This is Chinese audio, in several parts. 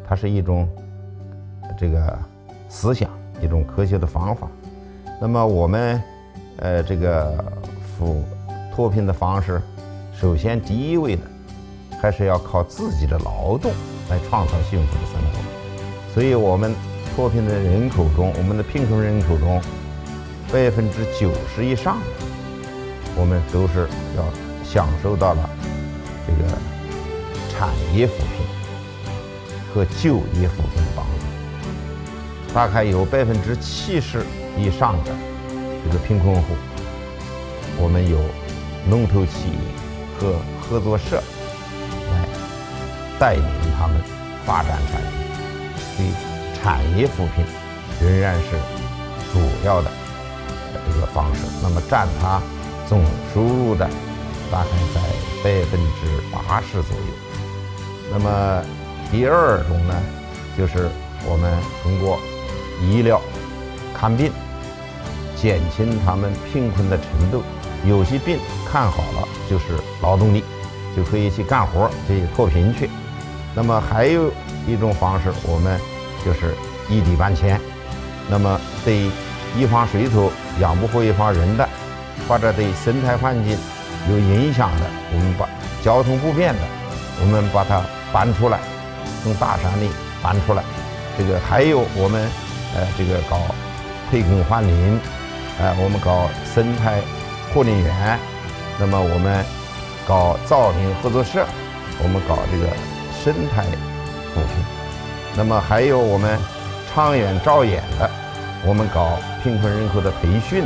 它是一种这个思想，一种科学的方法。那么我们这个脱贫的方式，首先第一位的还是要靠自己的劳动来创造幸福的生活。所以我们脱贫的人口中，我们的贫困人口中90%以上的，我们都是要享受到了这个产业扶贫和就业扶贫的帮助。大概有70%以上的这个贫困户，我们有龙头企业和合作社来带领他们发展产业。所以产业扶贫仍然是主要的这个方式，那么占它总收入的大概在80%左右。那么第二种呢，就是我们通过医疗看病减轻他们贫困的程度。有些病看好了就是劳动力，就可以去干活，去脱贫去。那么还有一种方式，我们就是异地搬迁。那么对一方水土养不活一方人的，或者对生态环境有影响的，我们把交通不便的，我们把它搬出来，从大山里搬出来。这个还有我们这个搞退耕还林，我们搞生态护林员，那么我们搞造林合作社，我们搞这个生态扶贫。那么还有我们长远照眼的，我们搞贫困人口的培训，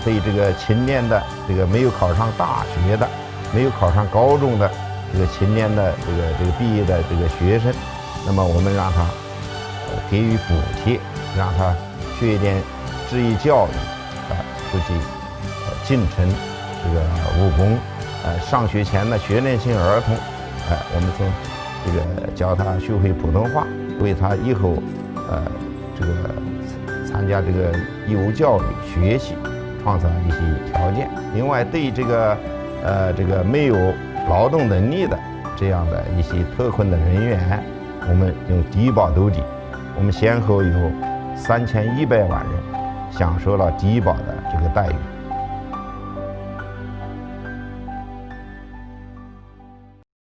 对这个青年的这个没有考上大学的，没有考上高中的这个青年的这个毕业的这个学生，那么我们让他给予补贴，让他学一点职业教育，出去进城这个务工，上学前的学龄性儿童，我们从这个教他学会普通话，为他以后这个参加这个义务教育学习创造一些条件。另外，对这个没有劳动能力的这样的一些特困的人员，我们用低保兜底，我们先后有3100万人享受了低保的这个待遇。